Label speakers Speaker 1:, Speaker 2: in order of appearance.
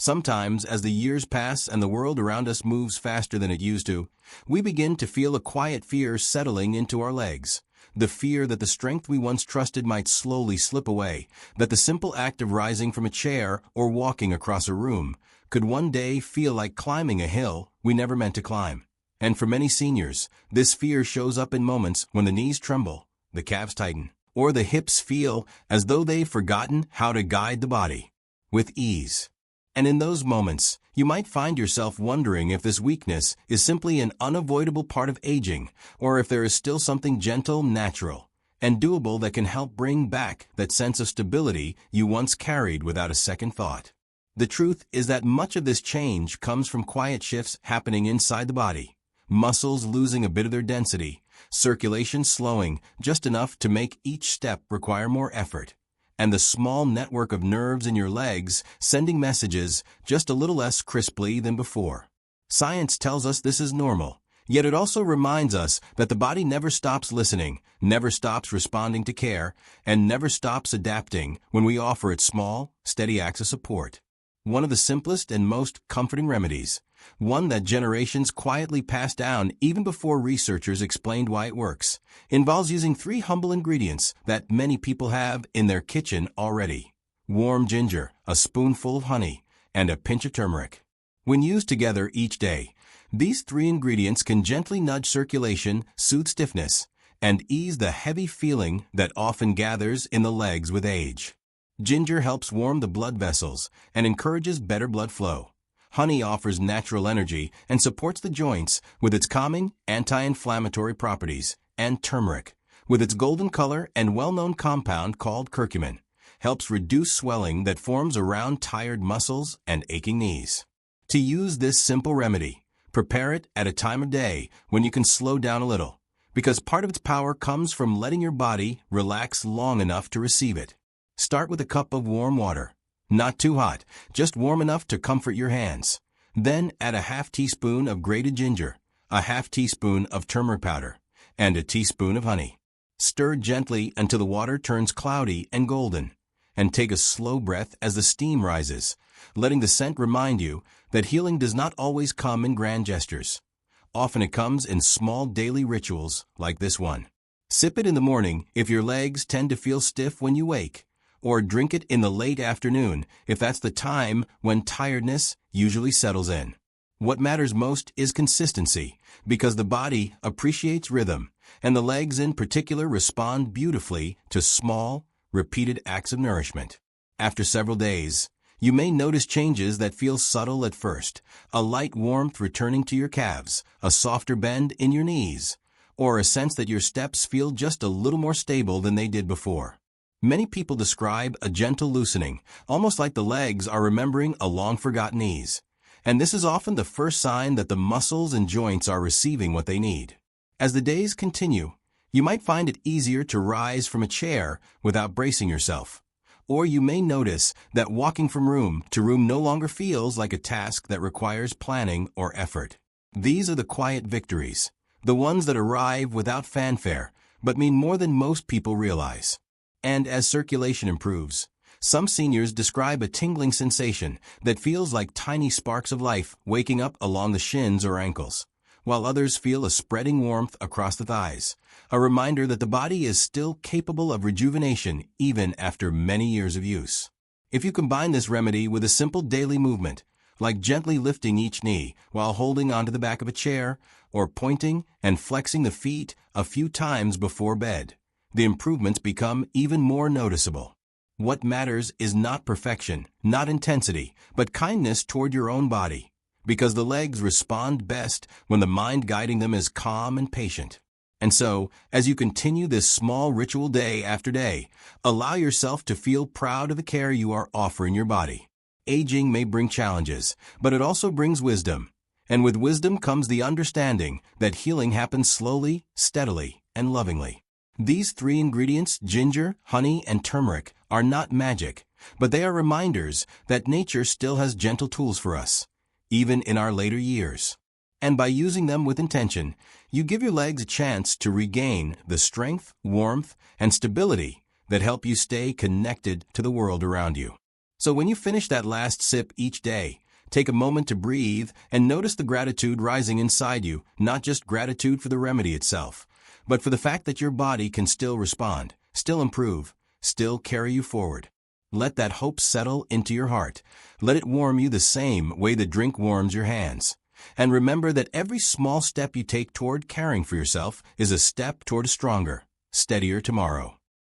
Speaker 1: Sometimes, as the years pass and the world around us moves faster than it used to, we begin to feel a quiet fear settling into our legs. The fear that the strength we once trusted might slowly slip away, that the simple act of rising from a chair or walking across a room could one day feel like climbing a hill we never meant to climb. And for many seniors, this fear shows up in moments when the knees tremble, the calves tighten, or the hips feel as though they've forgotten how to guide the body with ease. And in those moments, you might find yourself wondering if this weakness is simply an unavoidable part of aging, or if there is still something gentle, natural, and doable that can help bring back that sense of stability you once carried without a second thought. The truth is that much of this change comes from quiet shifts happening inside the body. Muscles losing a bit of their density, circulation slowing just enough to make each step require more effort, and the small network of nerves in your legs sending messages just a little less crisply than before. Science tells us this is normal, yet it also reminds us that the body never stops listening, never stops responding to care, and never stops adapting when we offer it small, steady acts of support. One of the simplest and most comforting remedies, one that generations quietly passed down even before researchers explained why it works, involves using 3 humble ingredients that many people have in their kitchen already: warm ginger, a spoonful of honey, and a pinch of turmeric. When used together each day, these 3 ingredients can gently nudge circulation, soothe stiffness, and ease the heavy feeling that often gathers in the legs with age. Ginger helps warm the blood vessels and encourages better blood flow. Honey offers natural energy and supports the joints with its calming, anti-inflammatory properties, and turmeric, with its golden color and well-known compound called curcumin, helps reduce swelling that forms around tired muscles and aching knees. To use this simple remedy, prepare it at a time of day when you can slow down a little, because part of its power comes from letting your body relax long enough to receive it. Start with a cup of warm water. Not too hot, just warm enough to comfort your hands. Then add a half teaspoon of grated ginger, a half teaspoon of turmeric powder, and a teaspoon of honey. Stir gently until the water turns cloudy and golden, and take a slow breath as the steam rises, letting the scent remind you that healing does not always come in grand gestures. Often it comes in small daily rituals like this one. Sip it in the morning if your legs tend to feel stiff when you wake, or drink it in the late afternoon if that's the time when tiredness usually settles in. What matters most is consistency, because the body appreciates rhythm, and the legs in particular respond beautifully to small, repeated acts of nourishment. After several days, you may notice changes that feel subtle at first: a light warmth returning to your calves, a softer bend in your knees, or a sense that your steps feel just a little more stable than they did before. Many people describe a gentle loosening, almost like the legs are remembering a long-forgotten ease. And this is often the first sign that the muscles and joints are receiving what they need. As the days continue, you might find it easier to rise from a chair without bracing yourself. Or you may notice that walking from room to room no longer feels like a task that requires planning or effort. These are the quiet victories, the ones that arrive without fanfare, but mean more than most people realize. And as circulation improves, some seniors describe a tingling sensation that feels like tiny sparks of life waking up along the shins or ankles, while others feel a spreading warmth across the thighs, a reminder that the body is still capable of rejuvenation even after many years of use. If you combine this remedy with a simple daily movement, like gently lifting each knee while holding onto the back of a chair, or pointing and flexing the feet a few times before bed, the improvements become even more noticeable. What matters is not perfection, not intensity, but kindness toward your own body, because the legs respond best when the mind guiding them is calm and patient. And so, as you continue this small ritual day after day, allow yourself to feel proud of the care you are offering your body. Aging may bring challenges, but it also brings wisdom. And with wisdom comes the understanding that healing happens slowly, steadily, and lovingly. These 3 ingredients, ginger, honey, and turmeric, are not magic, but they are reminders that nature still has gentle tools for us, even in our later years. And by using them with intention, you give your legs a chance to regain the strength, warmth, and stability that help you stay connected to the world around you. So when you finish that last sip each day, take a moment to breathe and notice the gratitude rising inside you, not just gratitude for the remedy itself, but for the fact that your body can still respond, still improve, still carry you forward. Let that hope settle into your heart. Let it warm you the same way the drink warms your hands. And remember that every small step you take toward caring for yourself is a step toward a stronger, steadier tomorrow.